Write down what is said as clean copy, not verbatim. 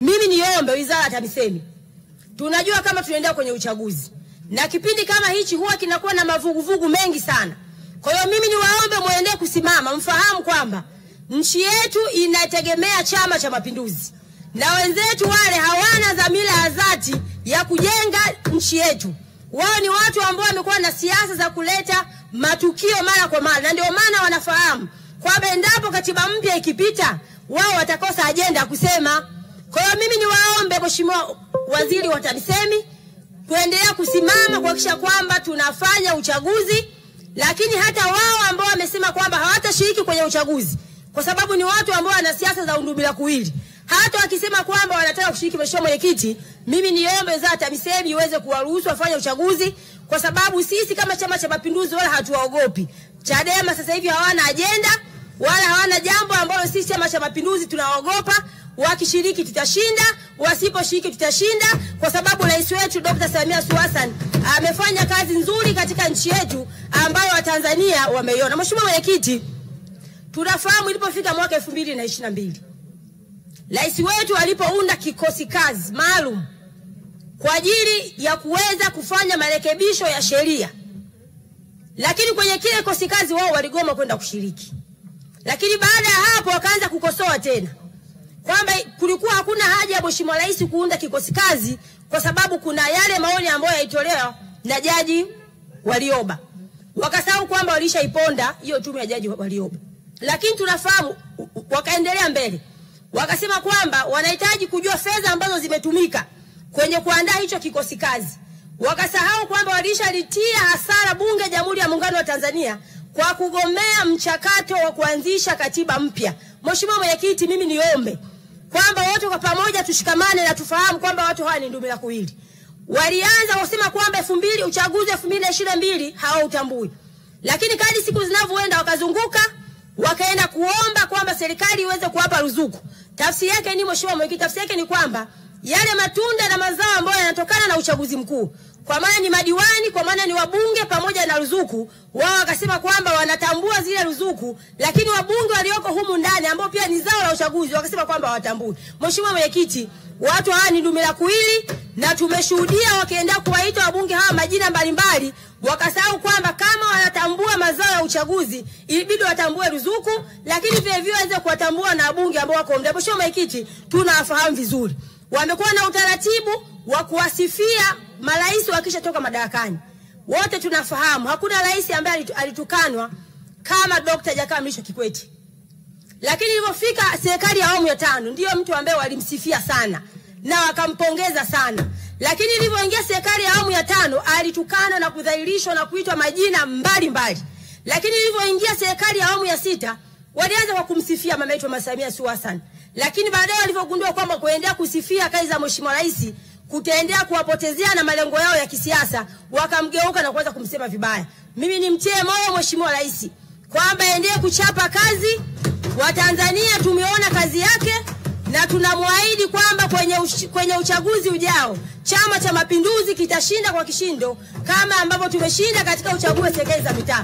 Mimi niombe wizara ya TAMISEMI. Tunajua kama tunaenda kwenye uchaguzi. Na kipindi kama hichi huwa kinakuwa na mavuguvugu mengi sana. Kwa hiyo mimi niwaombe muendelee kusimama, mfahamu kwamba nchi yetu inategemea Chama cha Mapinduzi. Na wenzetu wale hawana dhamira ya dhati ya kujenga nchi yetu. Wao ni watu ambao wamekuwa na siasa za kuleta matukio mara kwa mara. Na ndio maana wanafahamu kwamba endapo katiba mpya ikipita, wao watakosa ajenda ya kusema. Kwa hiyo mimi niwaombe Mheshimiwa Waziri wa TAMISEMI kuendelea kusimama kuhakikisha kwamba tunafanya uchaguzi, lakini hata wao ambao wamesema kwamba hawatashiriki kwenye uchaguzi kwa sababu ni watu ambao wana siasa za undubila kuwili, hata wakisema kwamba wanataka kushiriki, Mheshimiwa Mwenyekiti, mimi niombe wizara ya TAMISEMI iweze kuwaruhusu wafanye uchaguzi, kwa sababu sisi kama Chama cha Mapinduzi wala hatuwaogopi. Chadema sasa hivi hawana ajenda wala hawana jambo ambalo sisi Chama cha Mapinduzi tunaogopa. Wakishiriki tutashinda, wasiposhiriki tutashinda, kwa sababu rais wetu Dr. Samia Suluhu Hassan amefanya kazi nzuri katika nchi yetu ambayo Watanzania wameiona. Mheshimiwa Mwenyekiti, tunafahamu ilipofika mwaka 2022 rais wetu alipounda kikosi kazi maalum kwa ajili ya kuweza kufanya marekebisho ya sheria, lakini kwenye kile kikosi kazi wao waligoma kwenda kushiriki. Lakini baada ya hapo wakaanza kukosoa tena kwamba kulikuwa hakuna haja ya Mheshimiwa Rais kuunda kikosi kazi kwa sababu kuna yale maoni ambayo yaitolewa na Jaji Warioba. Wakasahau kwamba walishaiponda hiyo tume ya Jaji Warioba. Lakini tunafahamu wakaendelea mbele. Wakasema kwamba wanahitaji kujua fedha ambazo zimetumika kwenye kuandaa hicho kikosi kazi. Wakasahau kwamba walishalitia hasara Bunge la Jamhuri ya Muungano wa Tanzania kwa kugomea mchakato wa kuanzisha katiba mpya. Mheshimiwa Mwenyekiti, mimi niombe kwamba wote kwa pamoja tushikamane na tufahamu kwamba watu hawa ni ndumila kuwili. Walianza kusema kwamba uchaguzi 2022 hawautambui. Lakini kadri siku zinavyoenda wakazunguka, wakaenda kuomba kwamba serikali iweze kuwapa ruzuku. Tafsiri yake ni, Mheshimiwa Mwenyekiti, tafsiri yake ni kwamba yale matunda na mazao ambayo yanatokana na uchaguzi mkuu, kwa maana ni madiwani, kwa maana ni wabunge pamoja na ruzuku, wao wakasema kwamba wanatambua zile ruzuku, lakini wabunge walioko humu ndani ambao pia ni zao la uchaguzi wakasema kwamba hawatambui. Mheshimiwa Mwenyekiti, watu hawa ni ndumila kuwili, na tumeshuhudia wakienda kuwaita wabunge hawa majina mbalimbali, wakasahau kwamba kama wanatambua mazao ya uchaguzi ilibidi watambue ruzuku, lakini vile vile waweze kuwatambua na wabunge ambao wako ndani. Mheshimiwa Mwenyekiti, tunafahamu vizuri wamekuwa na utaratibu wa kuwasifia marais wakishatoka madarakani. Wote tunafahamu hakuna rais ambaye alitukanwa kama Dr. Jakaya Mrisho Kikwete. Lakini ilipofika serikali ya awamu ya 5 ndio mtu ambaye walimsifia sana na wakampongeza sana. Lakini ilipoingia serikali ya awamu ya 5 alitukana na kudhalilishwa na kuitwa majina mbalimbali. Lakini ilipoingia serikali ya awamu ya 6 walianza kwa kumsifia mama yetu Mama Samia Suluhu Hassan. Lakini baadaye walipogundua kwamba kuendelea kusifia kazi za Mheshimiwa Rais kutaendelea kuwapotezea na malengo yao ya kisiasa, wakamgeuka na kuanza kumsema vibaya. Mimi nimtie moyo Mheshimiwa Rais kwamba aendelee kuchapa kazi. Watanzania tumeona kazi yake na tunamwaahidi kwamba kwenye uchaguzi ujao Chama cha Mapinduzi kitashinda kwa kishindo kama ambavyo tumeshinda katika uchaguzi wa serikali za mitaa.